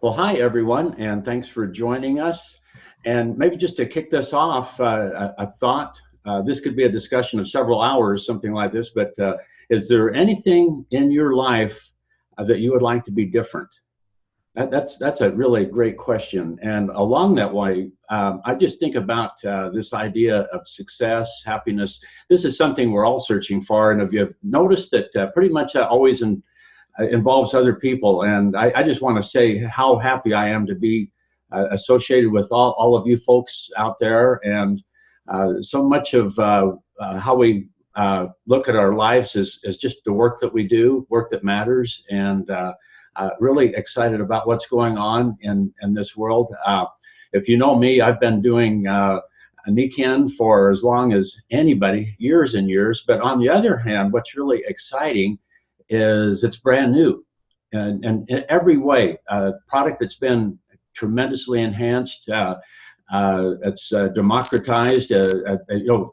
Well, hi everyone, and thanks for joining us. And maybe just to kick this off, I thought this could be a discussion of several hours, something like this. But is there anything in your life that you would like to be different? That's a really great question. And along that way, I just think about this idea of success, happiness. This is something we're all searching for. And if you've noticed that pretty much always involves other people. And I just want to say how happy I am to be associated with all of you folks out there. And so much of how we look at our lives is just the work that we do, work that matters, and really excited about what's going on in this world. If you know me, I've been doing a Nikken for as long as anybody, years and years. But on the other hand, what's really exciting is it's brand new, and in every way, a product that's been tremendously enhanced. It's democratized,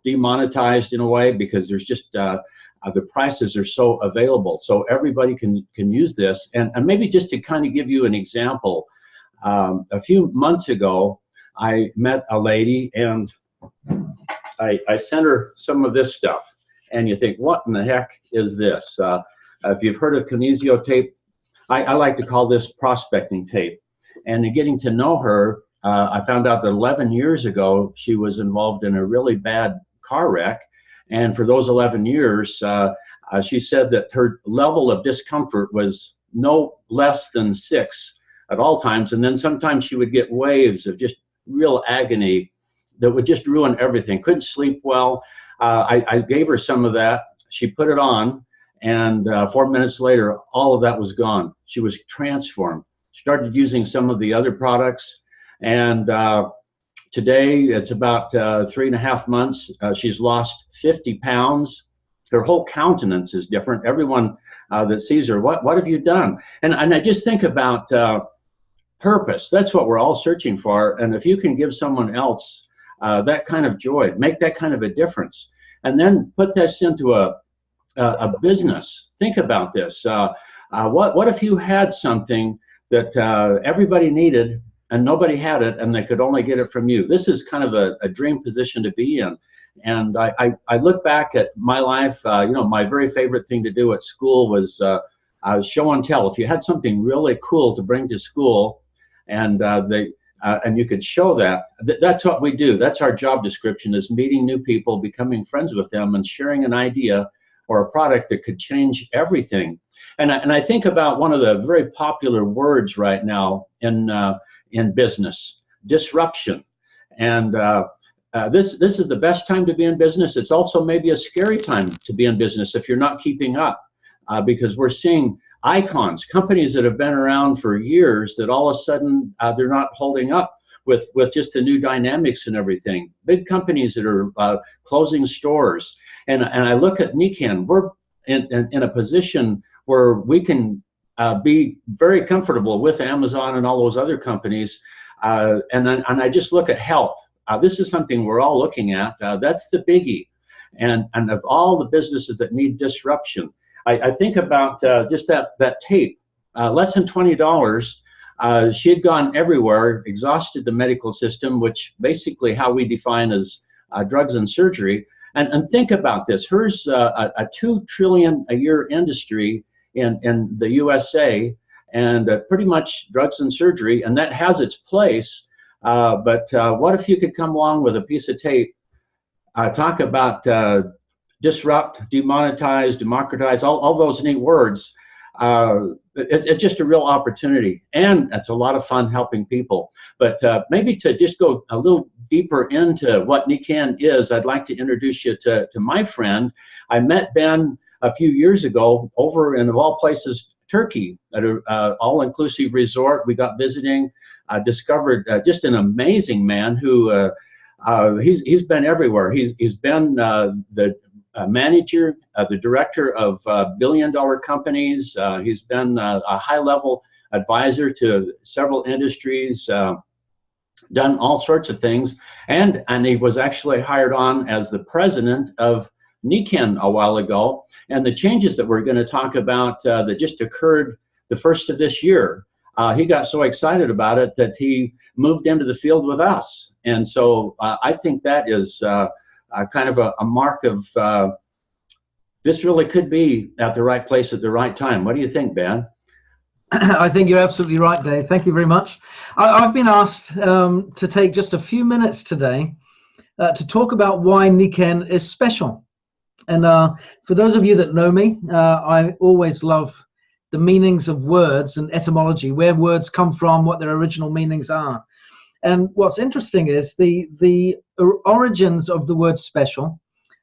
demonetized in a way, because there's just the prices are so available, so everybody can use this. And maybe just to kind of give you an example, a few months ago, I met a lady, and I sent her some of this stuff, and you think, what in the heck is this? If you've heard of kinesio tape, I like to call this prospecting tape. And in getting to know her, I found out that 11 years ago, she was involved in a really bad car wreck. And for those 11 years, she said that her level of discomfort was no less than 6 at all times. And then sometimes she would get waves of just real agony that would just ruin everything. Couldn't sleep well. I gave her some of that. She put it on. And 4 minutes later, all of that was gone. She was transformed. Started using some of the other products. And today, it's about 3.5 months. She's lost 50 pounds. Her whole countenance is different. Everyone that sees her, what have you done? And I just think about purpose. That's what we're all searching for. And if you can give someone else that kind of joy, make that kind of a difference, and then put this into a business. Think about this. What if you had something that everybody needed and nobody had it, and they could only get it from you? This is kind of a dream position to be in. And I look back at my life. My very favorite thing to do at school was show and tell. If you had something really cool to bring to school, and you could show that, that's what we do. That's our job description, is meeting new people, becoming friends with them, and sharing an idea or a product that could change everything. And I think about one of the very popular words right now in business: disruption. And this is the best time to be in business. It's also maybe a scary time to be in business if you're not keeping up, because we're seeing icons, companies that have been around for years, that all of a sudden they're not holding up with just the new dynamics and everything. Big companies that are closing stores. And I look at Nikken. We're in a position where we can be very comfortable with Amazon and all those other companies. And I just look at health. This is something we're all looking at. That's the biggie. And of all the businesses that need disruption, I think about just that tape, less than $20. She had gone everywhere, exhausted the medical system, which basically how we define as drugs and surgery. And think about this. Here's a $2 trillion a year industry in the USA, and pretty much drugs and surgery, and that has its place. But what if you could come along with a piece of tape, talk about disrupt, demonetize, democratize, all those neat words. It's just a real opportunity, and it's a lot of fun helping people. But maybe to just go a little deeper into what Nikken is, I'd like to introduce you to my friend. I met Ben a few years ago over in, of all places, Turkey, at an all-inclusive resort. We got visiting, discovered just an amazing man who he's been everywhere. He's been the manager, the director of billion-dollar companies. He's been a high-level advisor to several industries, done all sorts of things, and he was actually hired on as the president of Nikken a while ago. And the changes that we're going to talk about that just occurred the first of this year, he got so excited about it that he moved into the field with us. And so I think that is kind of a mark of this really could be at the right place at the right time. What do you think, Ben? I think you're absolutely right, Dave. Thank you very much. I've been asked to take just a few minutes today to talk about why Nikken is special. And for those of you that know me, I always love the meanings of words and etymology, where words come from, what their original meanings are. And what's interesting is the origins of the word special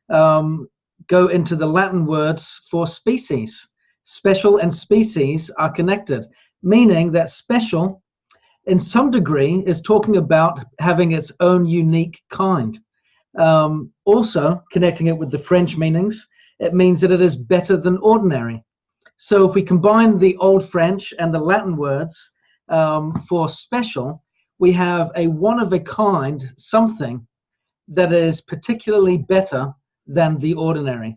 go into the Latin words for species. Special and species are connected, meaning that special, in some degree, is talking about having its own unique kind. Also, connecting it with the French meanings, it means that it is better than ordinary. So if we combine the Old French and the Latin words for special, we have a one-of-a-kind something that is particularly better than the ordinary.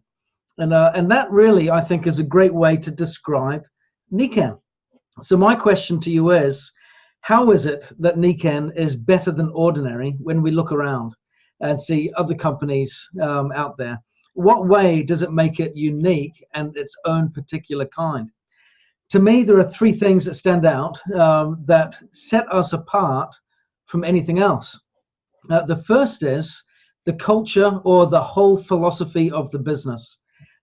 And that really, I think, is a great way to describe Nikken. So my question to you is, how is it that Nikken is better than ordinary when we look around and see other companies out there? What way does it make it unique and its own particular kind? To me, there are three things that stand out that set us apart from anything else. The first is the culture or the whole philosophy of the business.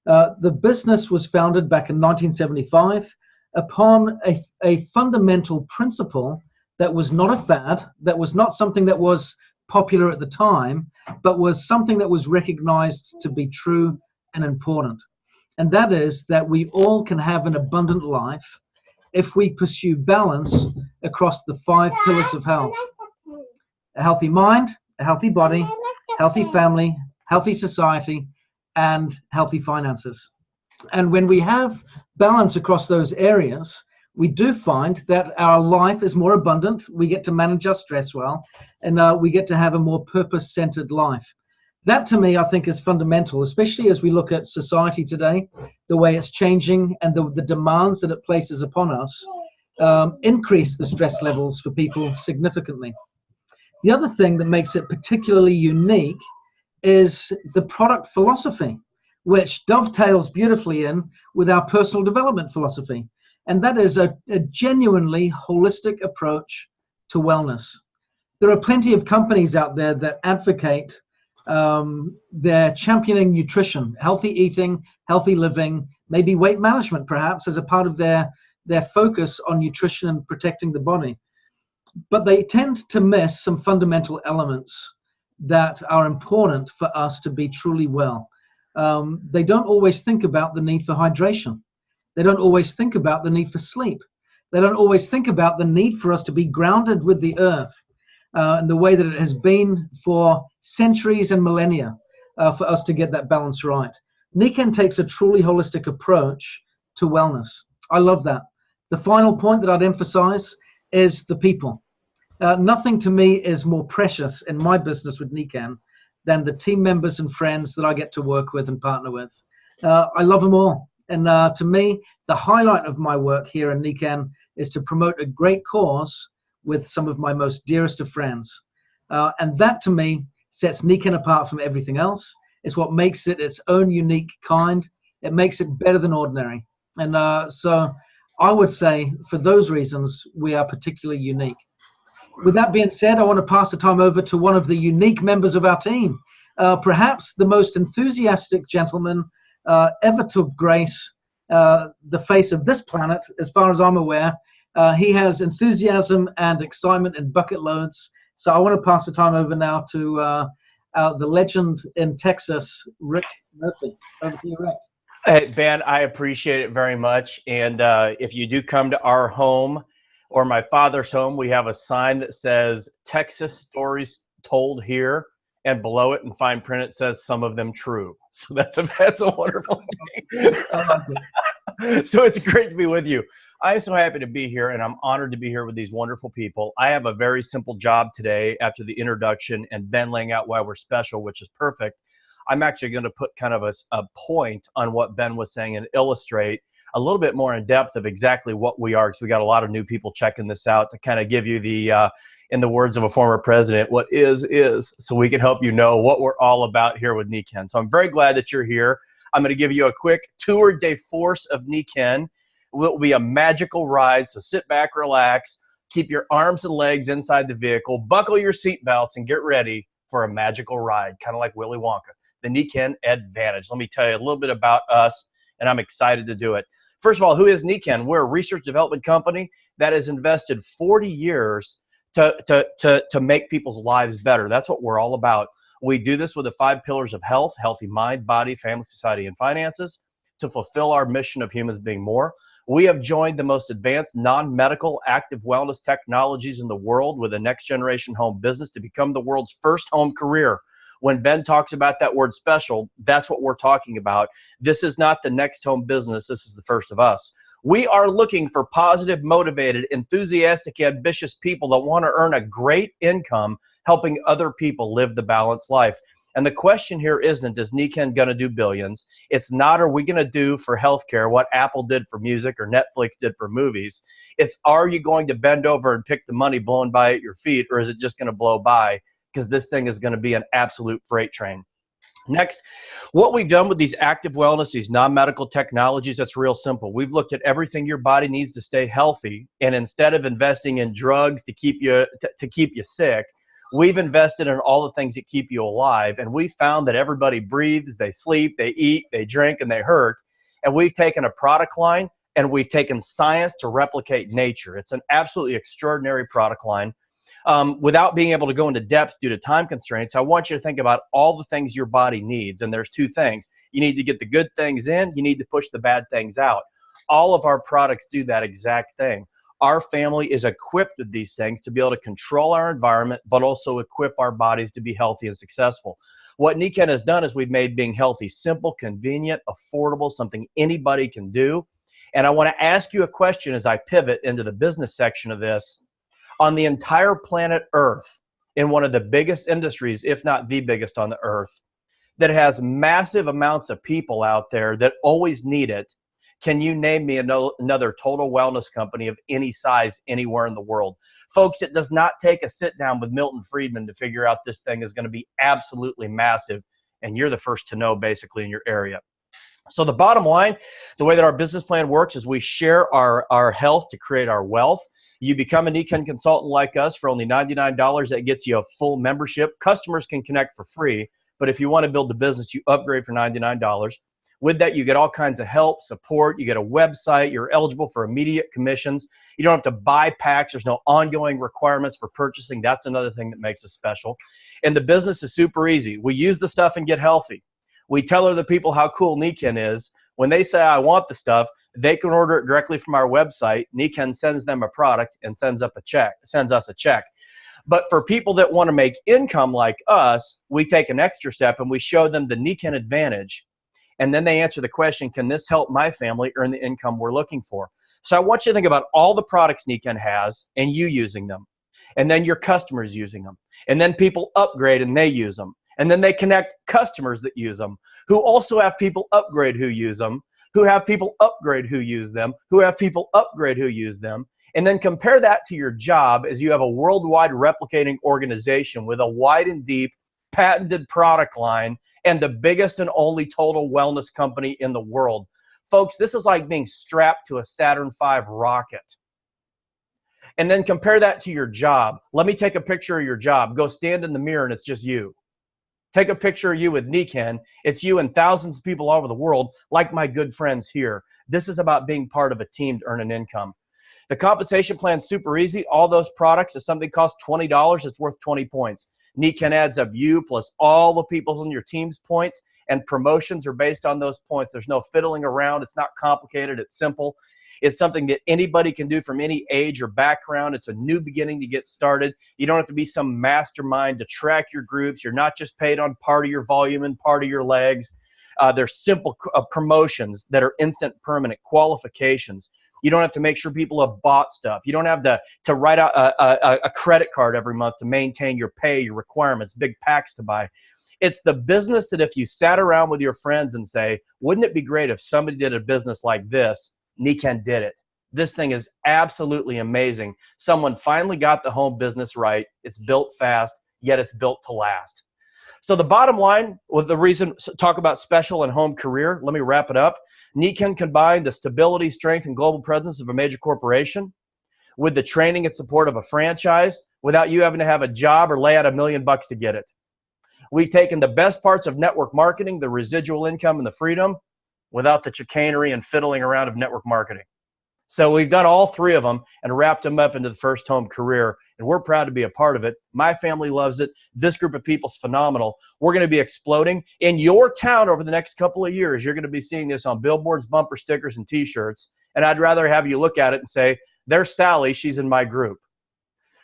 The business was founded back in 1975 upon a fundamental principle that was not a fad, that was not something that was popular at the time, but was something that was recognized to be true and important. And that is that we all can have an abundant life if we pursue balance across the 5 pillars of health. A healthy mind, a healthy body, healthy family, healthy society, and healthy finances. And when we have balance across those areas, we do find that our life is more abundant, we get to manage our stress well, and we get to have a more purpose-centered life. That, to me, I think is fundamental, especially as we look at society today, the way it's changing and the demands that it places upon us increase the stress levels for people significantly. The other thing that makes it particularly unique is the product philosophy, which dovetails beautifully in with our personal development philosophy. And that is a genuinely holistic approach to wellness. There are plenty of companies out there that advocate they're championing nutrition, healthy eating, healthy living, maybe weight management perhaps as a part of their focus on nutrition and protecting the body. But they tend to miss some fundamental elements that are important for us to be truly well. They don't always think about the need for hydration. They don't always think about the need for sleep. They don't always think about the need for us to be grounded with the earth and the way that it has been for centuries and millennia for us to get that balance right. Nikken takes a truly holistic approach to wellness. I love that. The final point that I'd emphasize is the people. Nothing to me is more precious in my business with Nikken than the team members and friends that I get to work with and partner with. I love them all. And to me, the highlight of my work here in Nikken is to promote a great cause with some of my most dearest of friends. And that, to me, sets Nikken apart from everything else. It's what makes it its own unique kind. It makes it better than ordinary. And so I would say, for those reasons, we are particularly unique. With that being said, I want to pass the time over to one of the unique members of our team, perhaps the most enthusiastic gentleman ever to grace the face of this planet, as far as I'm aware. He has enthusiasm and excitement in bucket loads. So I want to pass the time over now to the legend in Texas, Rick Murphy. Over to you, Rick. Hey, Ben, I appreciate it very much. And if you do come to our home or my father's home, we have a sign that says Texas stories told here. And below it in fine print, it says some of them true. So that's a wonderful thing. So it's great to be with you. I'm so happy to be here, and I'm honored to be here with these wonderful people. I have a very simple job today after the introduction and Ben laying out why we're special, which is perfect. I'm actually going to put kind of a point on what Ben was saying and illustrate a little bit more in depth of exactly what we are, because we got a lot of new people checking this out, to kind of give you the, in the words of a former president, what is, so we can help you know what we're all about here with Nikken. So I'm very glad that you're here. I'm going to give you a quick tour de force of Nikken. It will be a magical ride, so sit back, relax, keep your arms and legs inside the vehicle, buckle your seatbelts, and get ready for a magical ride, kind of like Willy Wonka, the Nikken Advantage. Let me tell you a little bit about us, and I'm excited to do it. First of all, who is Nikken? We're a research development company that has invested 40 years to make people's lives better. That's what we're all about. We do this with the 5 pillars of health: healthy mind, body, family, society, and finances, to fulfill our mission of humans being more. We have joined the most advanced non-medical active wellness technologies in the world with a next generation home business to become the world's first home career. When Ben talks about that word special, that's what we're talking about. This is not the next home business. This is the first of us. We are looking for positive, motivated, enthusiastic, ambitious people that want to earn a great income helping other people live the balanced life. And the question here isn't, is Nikken going to do billions? It's not, are we going to do for healthcare what Apple did for music or Netflix did for movies? It's, are you going to bend over and pick the money blowing by at your feet, or is it just going to blow by? Because this thing is going to be an absolute freight train. Next, what we've done with these active wellness, these non-medical technologies, that's real simple. We've looked at everything your body needs to stay healthy, and instead of investing in drugs to keep you sick, we've invested in all the things that keep you alive. And we found that everybody breathes, they sleep, they eat, they drink, and they hurt. And we've taken a product line and we've taken science to replicate nature. It's an absolutely extraordinary product line. Without being able to go into depth due to time constraints, I want you to think about all the things your body needs. And there's 2 things. You need to get the good things in, you need to push the bad things out. All of our products do that exact thing. Our family is equipped with these things to be able to control our environment, but also equip our bodies to be healthy and successful. What Nikken has done is we've made being healthy simple, convenient, affordable, something anybody can do. And I want to ask you a question as I pivot into the business section of this. On the entire planet Earth, in one of the biggest industries, if not the biggest on the earth, that has massive amounts of people out there that always need it, can you name me another total wellness company of any size anywhere in the world? Folks, it does not take a sit down with Milton Friedman to figure out this thing is going to be absolutely massive, and you're the first to know basically in your area. So the bottom line, the way that our business plan works is we share our health to create our wealth. You become a Nikken consultant like us for only $99. That gets you a full membership. Customers can connect for free, but if you want to build the business, you upgrade for $99. With that, you get all kinds of help, support, you get a website, you're eligible for immediate commissions. You don't have to buy packs, there's no ongoing requirements for purchasing. That's another thing that makes us special. And the business is super easy. We use the stuff and get healthy. We tell other people how cool Nikken is. When they say, I want the stuff, they can order it directly from our website. Nikken sends them a product and sends us a check. But for people that want to make income like us, we take an extra step and we show them the Nikken Advantage. And then they answer the question, can this help my family earn the income we're looking for? So I want you to think about all the products Nikken has and you using them. And then your customers using them. And then people upgrade and they use them. And then they connect customers that use them, who also have people upgrade who use them, who have people upgrade who use them, who have people upgrade who use them. And then compare that to your job as you have a worldwide replicating organization with a wide and deep patented product line and the biggest and only total wellness company in the world. Folks, this is like being strapped to a Saturn V rocket. And then compare that to your job. Let me take a picture of your job. Go stand in the mirror and it's just you. Take a picture of you with Nikken. It's you and thousands of people all over the world, like my good friends here. This is about being part of a team to earn an income. The compensation plan's super easy. All those products, if something costs $20, it's worth 20 points. Nikken adds up you plus all the people on your team's points, and promotions are based on those points. There's no fiddling around. It's not complicated. It's simple. It's something that anybody can do from any age or background. It's a new beginning to get started. You don't have to be some mastermind to track your groups. You're not just paid on part of your volume and part of your legs. They're simple promotions that are instant permanent qualifications. You don't have to make sure people have bought stuff. You don't have to write out a credit card every month to maintain your pay, your requirements, big packs to buy. It's the business that if you sat around with your friends and say, wouldn't it be great if somebody did a business like this? Nikken did it. This thing is absolutely amazing. Someone finally got the home business right. It's built fast, yet it's built to last. So the bottom line, with the reason talk about special and home career, let me wrap it up. Nikken combined the stability, strength, and global presence of a major corporation with the training and support of a franchise without you having to have a job or lay out $1 million to get it. We've taken the best parts of network marketing, the residual income and the freedom, without the chicanery and fiddling around of network marketing. So we've done all three of them and wrapped them up into the first home career, and we're proud to be a part of it. My family loves it. This group of people is phenomenal. We're going to be exploding. In your town over the next couple of years, you're going to be seeing this on billboards, bumper stickers, and T-shirts, and I'd rather have you look at it and say, there's Sally, she's in my group.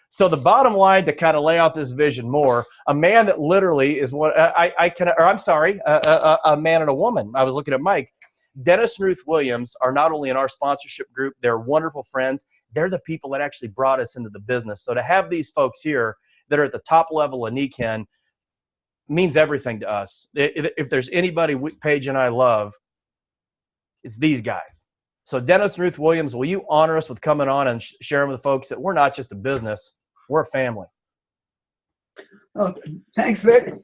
So the bottom line, to kind of lay out this vision more, a man that literally is what a man and a woman. I was looking at Mike. Dennis and Ruth Williams are not only in our sponsorship group, they're wonderful friends. They're the people that actually brought us into the business. So to have these folks here that are at the top level of Nikken means everything to us. If there's anybody Paige and I love, it's these guys. So Dennis and Ruth Williams, will you honor us with coming on and sharing with the folks that we're not just a business, we're a family. Oh, thanks, Rick.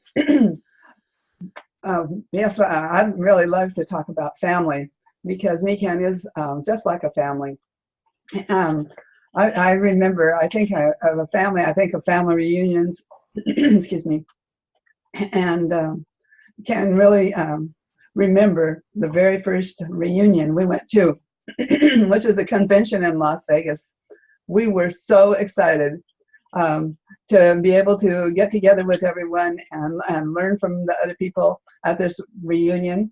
Yes, I'd really love to talk about family because Nikken is just like a family. I remember, I think of a family, I think of family reunions, excuse me, and can really remember the very first reunion we went to, which was a convention in Las Vegas. We were so excited to be able to get together with everyone and learn from the other people at this reunion.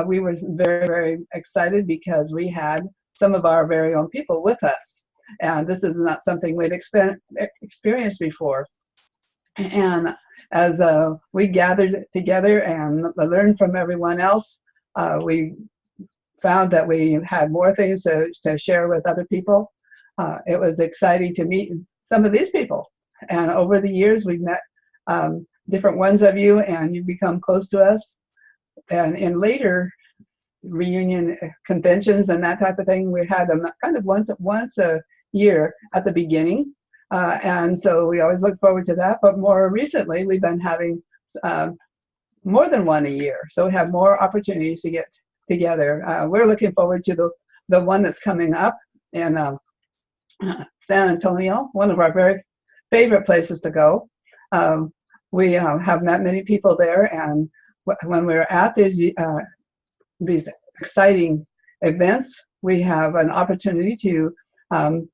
We were very, very excited because we had some of our very own people with us. And this is not something we'd experienced before. And as we gathered together and learned from everyone else, we found that we had more things to share with other people. It was exciting to meet some of these people. And over the years, we've met different ones of you, and you've become close to us. And in later reunion conventions and that type of thing, we had them kind of once a year at the beginning. And so we always look forward to that. But more recently, we've been having more than one a year. So we have more opportunities to get together. We're looking forward to the one that's coming up in San Antonio, one of our very favorite places to go. We have met many people there, and when we're at these exciting events, we have an opportunity to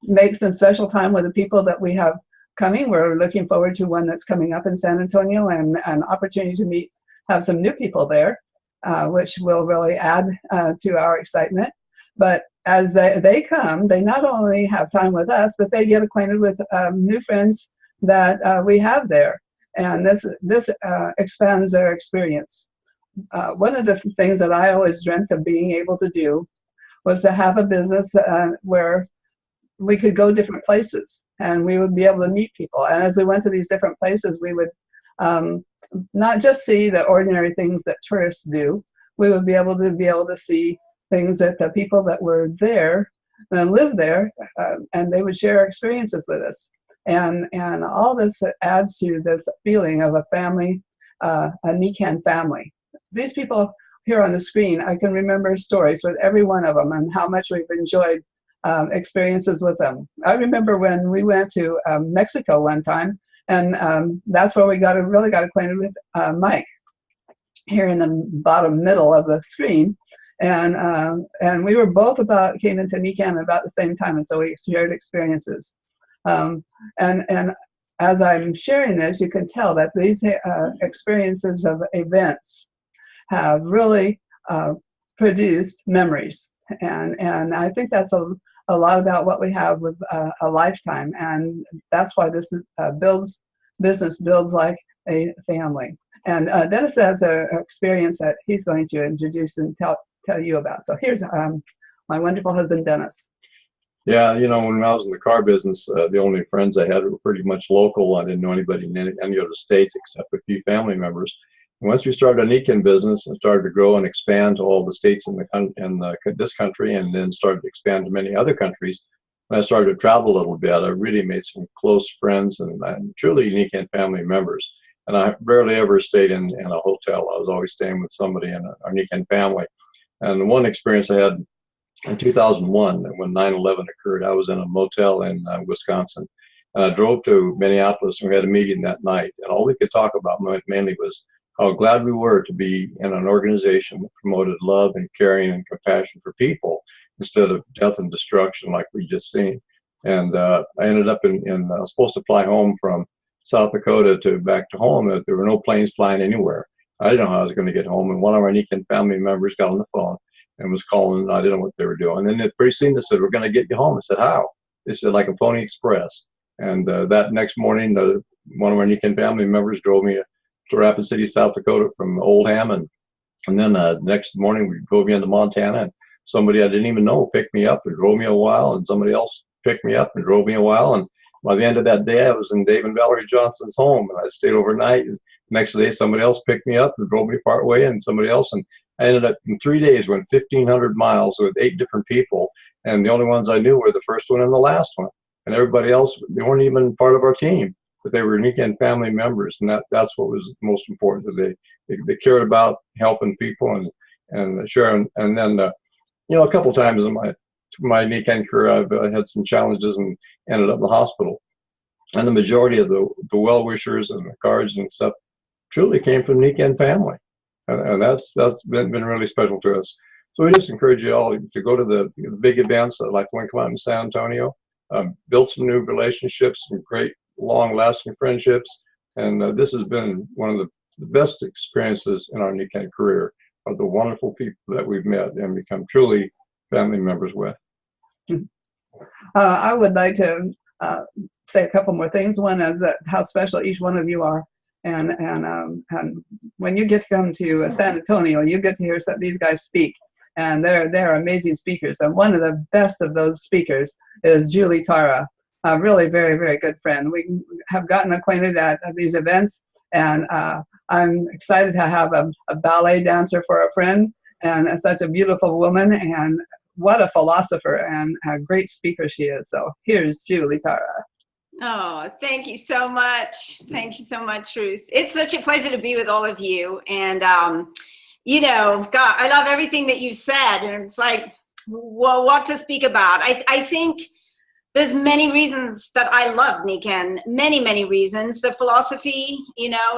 make some special time with the people that we have coming. We're looking forward to one that's coming up in San Antonio, and an opportunity to have some new people there, which will really add to our excitement. But as they come, they not only have time with us, but they get acquainted with new friends that we have there. And this expands their experience. One of the things that I always dreamt of being able to do was to have a business where we could go different places and we would be able to meet people. And as we went to these different places, we would not just see the ordinary things that tourists do. We would be able to see things that the people that were there and lived there, and they would share experiences with us. And all this adds to this feeling of a family, a Nikken family. These people here on the screen, I can remember stories with every one of them and how much we've enjoyed experiences with them. I remember when we went to Mexico one time, and that's where we really got acquainted with Mike, here in the bottom middle of the screen. And we were both came into Nikken about the same time, and so we shared experiences. And as I'm sharing this, you can tell that these experiences of events have really produced memories. And I think that's a lot about what we have with a lifetime. And that's why this business builds like a family. And Dennis has an experience that he's going to introduce and tell you about. So here's my wonderful husband, Dennis. Yeah, when I was in the car business, the only friends I had were pretty much local. I didn't know anybody in any other states except a few family members. Once we started a Nikken business and started to grow and expand to all the states in this country, and then started to expand to many other countries, when I started to travel a little bit, I really made some close friends and truly Nikken family members. And I rarely ever stayed in a hotel. I was always staying with somebody in our Nikken family. And one experience I had in 2001, when 9/11 occurred, I was in a motel in Wisconsin. And I drove to Minneapolis, and we had a meeting that night. And all we could talk about mainly was how glad we were to be in an organization that promoted love and caring and compassion for people instead of death and destruction like we just seen. And I ended up I was supposed to fly home from South Dakota back to home. There were no planes flying anywhere. I didn't know how I was going to get home. And one of our Nikken family members got on the phone and was calling. I didn't know what they were doing. And then pretty soon they said, "We're going to get you home." I said, "How?" They said, "Like a Pony Express." And that next morning, one of our Nikken family members drove me to Rapid City, South Dakota from Oldham. And then next morning, we drove me into Montana. And somebody I didn't even know picked me up and drove me a while. And somebody else picked me up and drove me a while. And by the end of that day, I was in Dave and Valerie Johnson's home. And I stayed overnight. And next day, somebody else picked me up and drove me part way, and somebody else. And I ended up in 3 days, went 1,500 miles with 8 different people. And the only ones I knew were the first one and the last one. And everybody else, they weren't even part of our team, but they were Nikken family members. And that's what was most important. They cared about helping people and sharing. And then, a couple times in my Nikken career, I had some challenges and ended up in the hospital. And the majority of the well-wishers and the cards and stuff truly came from Nikken family. And that's been really special to us. So we just encourage you all to go to the big events like the one come out in San Antonio, build some new relationships, some great long-lasting friendships. And this has been one of the best experiences in our Nikken career, of the wonderful people that we've met and become truly family members with. I would like to say a couple more things. One is that how special each one of you are. And when you get to come to San Antonio, you get to hear these guys speak. And they're amazing speakers. And one of the best of those speakers is Julie Tara, a really very, very good friend. We have gotten acquainted at these events, and I'm excited to have a ballet dancer for a friend, and such a beautiful woman, and what a philosopher and a great speaker she is. So here's Julie Tara. Oh, thank you so much. Thank you so much, Ruth. It's such a pleasure to be with all of you. And, God, I love everything that you said. And it's like, well, what to speak about? I think there's many reasons that I love Nikken, many, many reasons. The philosophy,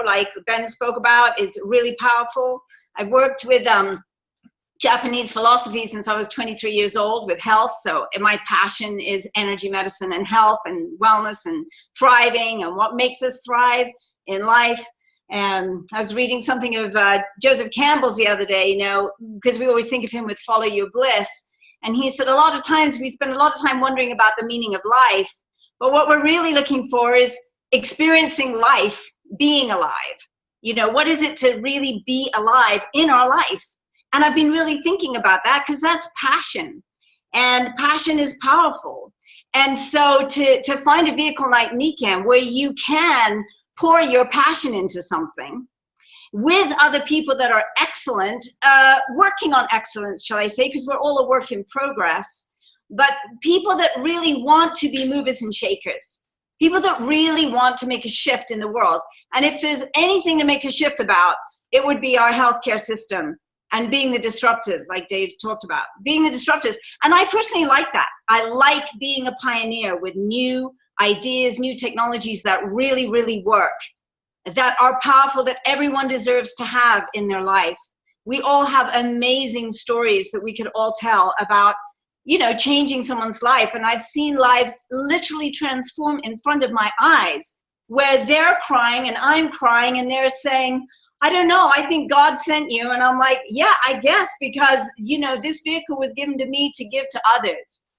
like Ben spoke about, is really powerful. I've worked with Japanese philosophy since I was 23 years old with health. So my passion is energy medicine and health and wellness and thriving and what makes us thrive in life. And I was reading something of Joseph Campbell's the other day, because we always think of him with follow your bliss. And he said a lot of times we spend a lot of time wondering about the meaning of life, but what we're really looking for is experiencing life, being alive. What is it to really be alive in our life? And I've been really thinking about that, because that's passion, and passion is powerful. And so to find a vehicle like Nikken where you can pour your passion into something with other people that are excellent, working on excellence, shall I say, because we're all a work in progress, but people that really want to be movers and shakers, people that really want to make a shift in the world. And if there's anything to make a shift about, it would be our healthcare system. And being the disruptors, like Dave talked about, being the disruptors. And I personally like that. I like being a pioneer with new ideas, new technologies that really, really work, that are powerful, that everyone deserves to have in their life. We all have amazing stories that we could all tell about, changing someone's life. And I've seen lives literally transform in front of my eyes, where they're crying and I'm crying and they're saying, I don't know, I think God sent you. And I'm like, yeah, I guess, because, this vehicle was given to me to give to others.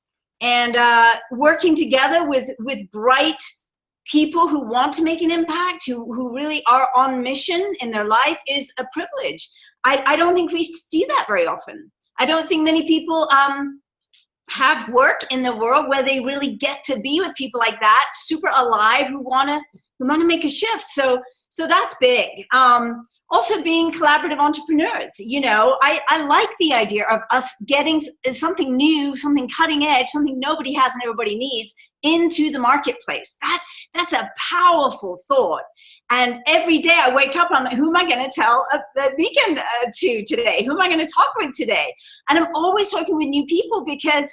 And working together with bright people who want to make an impact, who really are on mission in their life, is a privilege. I don't think we see that very often. I don't think many people have work in the world where they really get to be with people like that, super alive, who want to make a shift. So that's big. also being collaborative entrepreneurs. You know, I like the idea of us getting something new, something cutting edge, something nobody has and everybody needs into the marketplace. That's a powerful thought. And every day I wake up, I'm like, who am I going to tell the Nikken to today? Who am I going to talk with today? And I'm always talking with new people because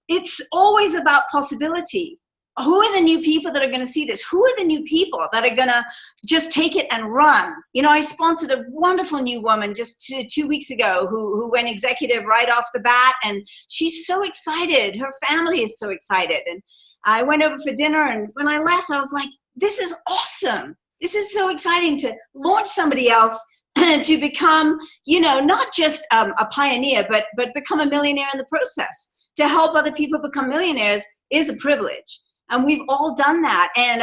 it's always about possibility. Who are the new people that are going to see this? Who are the new people that are going to just take it and run? You know, I sponsored a wonderful new woman just 2 weeks ago who went executive right off the bat, and she's so excited. Her family is so excited. And I went over for dinner, and when I left, I was like, this is awesome. This is so exciting to launch somebody else to become, you know, not just a pioneer, but become a millionaire in the process. To help other people become millionaires is a privilege. And we've all done that. And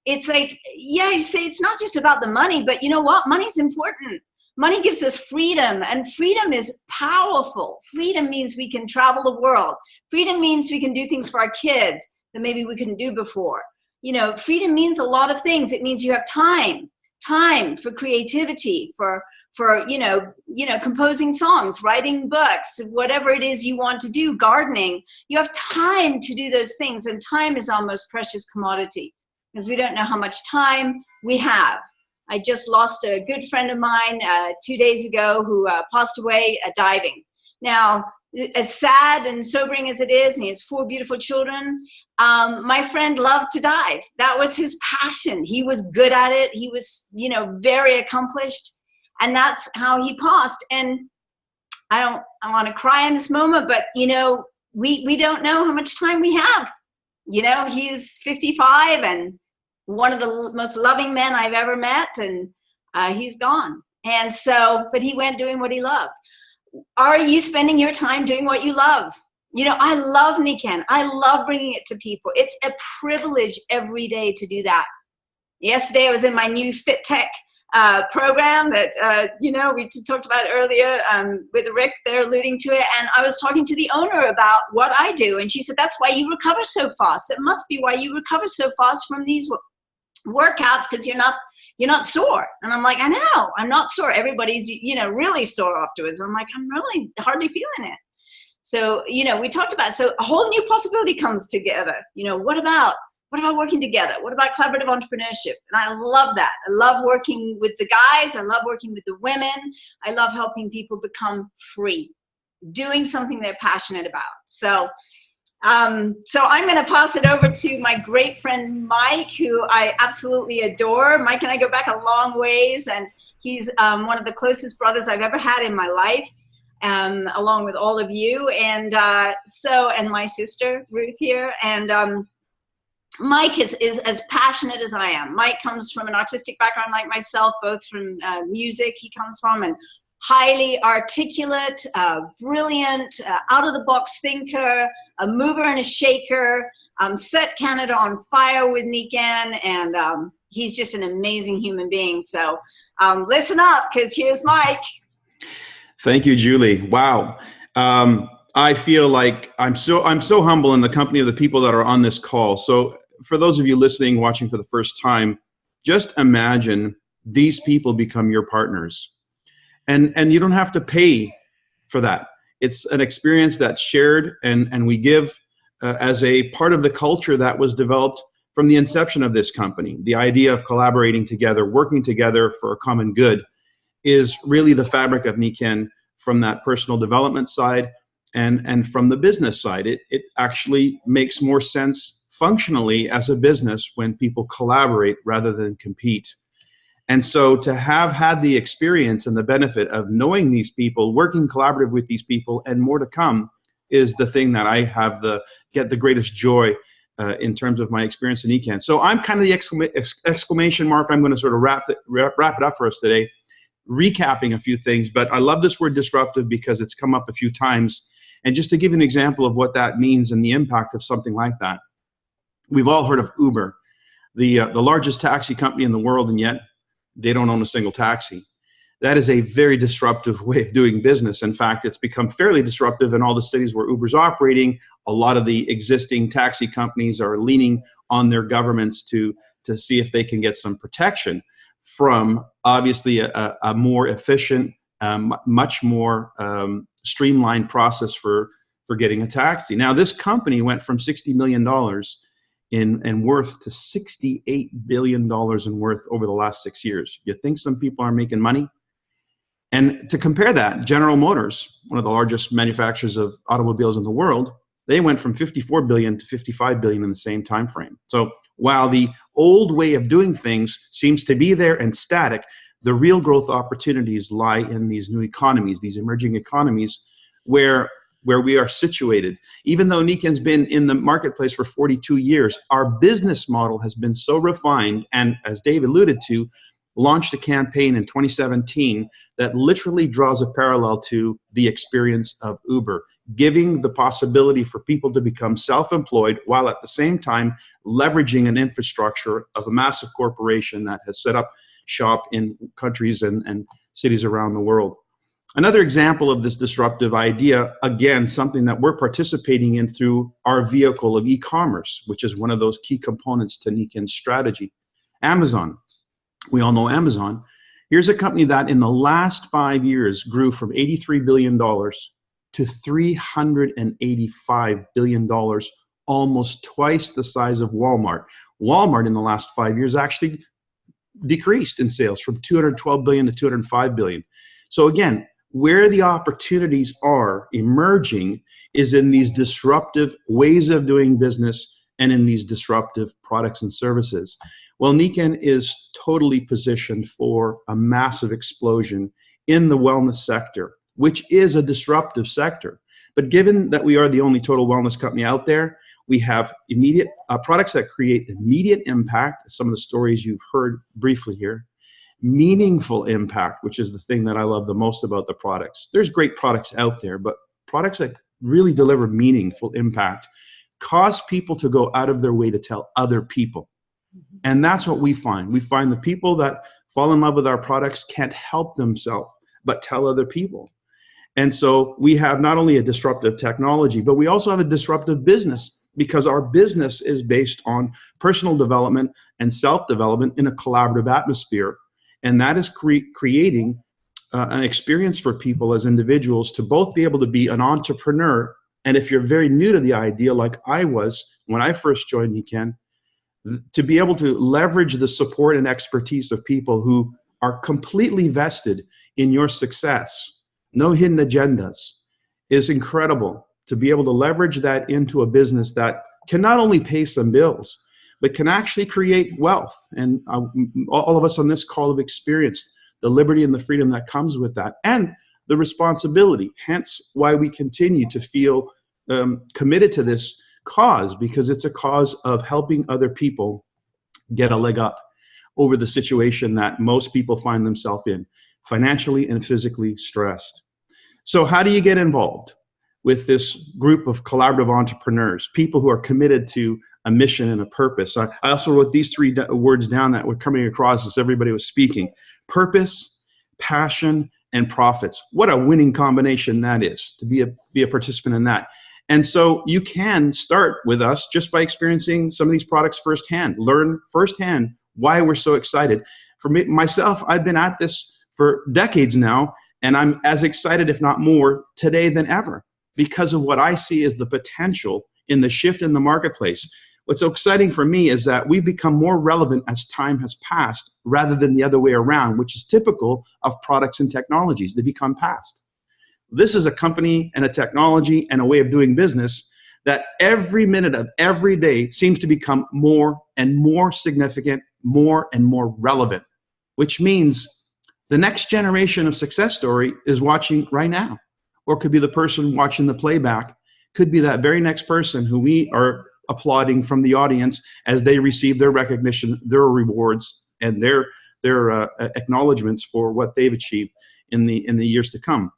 it's like, yeah, you say it's not just about the money, but you know what? Money's important. Money gives us freedom, and freedom is powerful. Freedom means we can travel the world. Freedom means we can do things for our kids that maybe we couldn't do before. You know, freedom means a lot of things. It means you have time for creativity, for you know, composing songs, writing books, whatever it is you want to do, gardening. You have time to do those things, and time is our most precious commodity because we don't know how much time we have. I just lost a good friend of mine 2 days ago who passed away diving. Now, as sad and sobering as it is, and he has 4 beautiful children, my friend loved to dive. That was his passion. He was good at it. He was, you know, very accomplished. And that's how he passed. And I want to cry in this moment, but, you know, we don't know how much time we have. You know, he's 55 and one of the most loving men I've ever met, and he's gone. And so, but he went doing what he loved. Are you spending your time doing what you love? You know, I love Nikken. I love bringing it to people. It's a privilege every day to do that. Yesterday, I was in my new Fit Tech program that, you know, we talked about earlier with Rick there alluding to it. And I was talking to the owner about what I do. And she said, that's why you recover so fast. It must be why you recover so fast from these workouts, because you're not sore. And I'm like, I know, I'm not sore. Everybody's, you know, really sore afterwards. I'm like, I'm really hardly feeling it. So, you know, we talked about, so a whole new possibility comes together. You know, what about working together? What about collaborative entrepreneurship? And I love that. I love working with the guys. I love working with the women. I love helping people become free, doing something they're passionate about. So, so I'm going to pass it over to my great friend, Mike, who I absolutely adore. Mike and I go back a long ways, and he's one of the closest brothers I've ever had in my life, along with all of you. And and my sister, Ruth here. And Mike is as passionate as I am. Mike comes from an artistic background like myself, both from music he comes from, and highly articulate, brilliant, out-of-the-box thinker, a mover and a shaker, set Canada on fire with Nikken, and he's just an amazing human being. So listen up, because here's Mike. Thank you, Julie. Wow. I feel like I'm so humble in the company of the people that are on this call. So for those of you listening, watching for the first time, just imagine these people become your partners. And you don't have to pay for that. It's an experience that's shared and we give as a part of the culture that was developed from the inception of this company. The idea of collaborating together, working together for a common good is really the fabric of Nikken, from that personal development side and from the business side. It actually makes more sense functionally as a business when people collaborate rather than compete. And so to have had the experience and the benefit of knowing these people, working collaborative with these people, and more to come, is the thing that I have get the greatest joy in terms of my experience in Nikken. So I'm kind of the exclamation mark. I'm going to sort of wrap it up for us today, recapping a few things. But I love this word disruptive because it's come up a few times. And just to give an example of what that means and the impact of something like that, we've all heard of Uber, the largest taxi company in the world, and yet they don't own a single taxi. That is a very disruptive way of doing business. In fact, it's become fairly disruptive in all the cities where Uber's operating. A lot of the existing taxi companies are leaning on their governments to see if they can get some protection from obviously a more efficient, much more streamlined process for getting a taxi. Now, this company went from $60 million in worth to $68 billion in worth over the last 6 years. You think some people are making money? And to compare that, General Motors, one of the largest manufacturers of automobiles in the world, they went from 54 billion to 55 billion in the same time frame. So while the old way of doing things seems to be there and static, the real growth opportunities lie in these new economies, these emerging economies where we are situated. Even though Nikken's been in the marketplace for 42 years, our business model has been so refined, and as Dave alluded to, launched a campaign in 2017 that literally draws a parallel to the experience of Uber, giving the possibility for people to become self-employed while at the same time leveraging an infrastructure of a massive corporation that has set up shop in countries and cities around the world. Another example of this disruptive idea, again, something that we're participating in through our vehicle of e-commerce, which is one of those key components to Nikken's strategy. Amazon. We all know Amazon. Here's a company that in the last 5 years grew from $83 billion to $385 billion, almost twice the size of Walmart. Walmart in the last 5 years actually decreased in sales from 212 billion to 205 billion. So again, where the opportunities are emerging is in these disruptive ways of doing business and in these disruptive products and services. Well, Nikken is totally positioned for a massive explosion in the wellness sector, which is a disruptive sector. But given that we are the only total wellness company out there, we have immediate products that create immediate impact, some of the stories you've heard briefly here, meaningful impact, which is the thing that I love the most about the products. There's great products out there, but products that really deliver meaningful impact cause people to go out of their way to tell other people. And that's what we find. We find the people that fall in love with our products can't help themselves but tell other people. And so we have not only a disruptive technology, but we also have a disruptive business, because our business is based on personal development and self-development in a collaborative atmosphere. And that is creating an experience for people as individuals to both be able to be an entrepreneur, and if you're very new to the idea, like I was when I first joined Nikken, to be able to leverage the support and expertise of people who are completely vested in your success, no hidden agendas, is incredible. To be able to leverage that into a business that can not only pay some bills, but can actually create wealth. And all of us on this call have experienced the liberty and the freedom that comes with that, and the responsibility, hence why we continue to feel committed to this cause, because it's a cause of helping other people get a leg up over the situation that most people find themselves in, financially and physically stressed. So how do you get involved with this group of collaborative entrepreneurs, people who are committed to a mission and a purpose? I also wrote these three words down that were coming across as everybody was speaking: purpose, passion, and profits. What a winning combination that is, to be a participant in that. And so you can start with us just by experiencing some of these products firsthand, learn firsthand why we're so excited. For me, myself, I've been at this for decades now, and I'm as excited, if not more, today than ever, because of what I see as the potential in the shift in the marketplace. What's so exciting for me is that we become more relevant as time has passed, rather than the other way around, which is typical of products and technologies. They become past. This is a company and a technology and a way of doing business that every minute of every day seems to become more and more significant, more and more relevant, which means the next generation of success story is watching right now, or could be the person watching the playback, could be that very next person who we are applauding from the audience as they receive their recognition, their rewards, and their acknowledgments for what they've achieved in the years to come.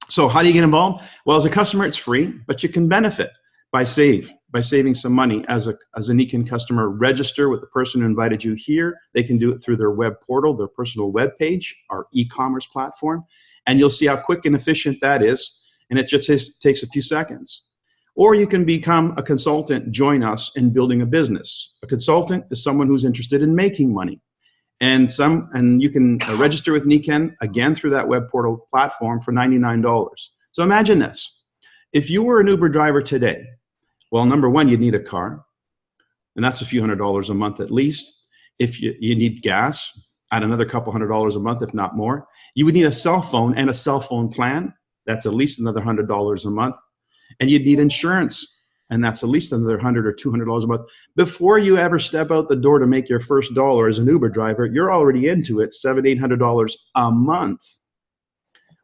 So how do you get involved? Well, as a customer, it's free, but you can benefit by saving some money. As a Nikken customer, register with the person who invited you here. They can do it through their web portal, their personal web page, our e-commerce platform, and you'll see how quick and efficient that is, and it just takes a few seconds. Or you can become a consultant, join us in building a business. A consultant is someone who's interested in making money. And you can register with Nikken again through that web portal platform for $99. So imagine this. If you were an Uber driver today, well, number one, you'd need a car, and that's a few $100s a month at least. If you need gas, add another couple $100s a month, if not more. You would need a cell phone and a cell phone plan. That's at least another $100 a month. And you'd need insurance, and that's at least another $100 or $200 a month. Before you ever step out the door to make your first dollar as an Uber driver, you're already into it, $700, $800 a month.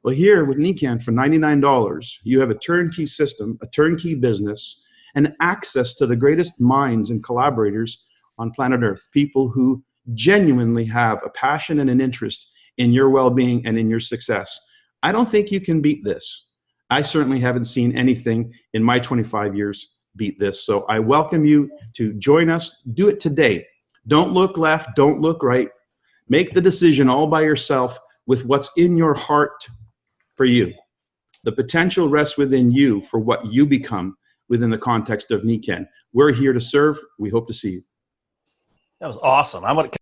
Well, here with Nikken for $99, you have a turnkey system, a turnkey business, and access to the greatest minds and collaborators on planet Earth, people who genuinely have a passion and an interest in your well-being and in your success. I don't think you can beat this. I certainly haven't seen anything in my 25 years beat this. So I welcome you to join us. Do it today. Don't look left, don't look right. Make the decision all by yourself with what's in your heart for you. The potential rests within you for what you become within the context of Nikken. We're here to serve. We hope to see you. That was awesome. I'm going to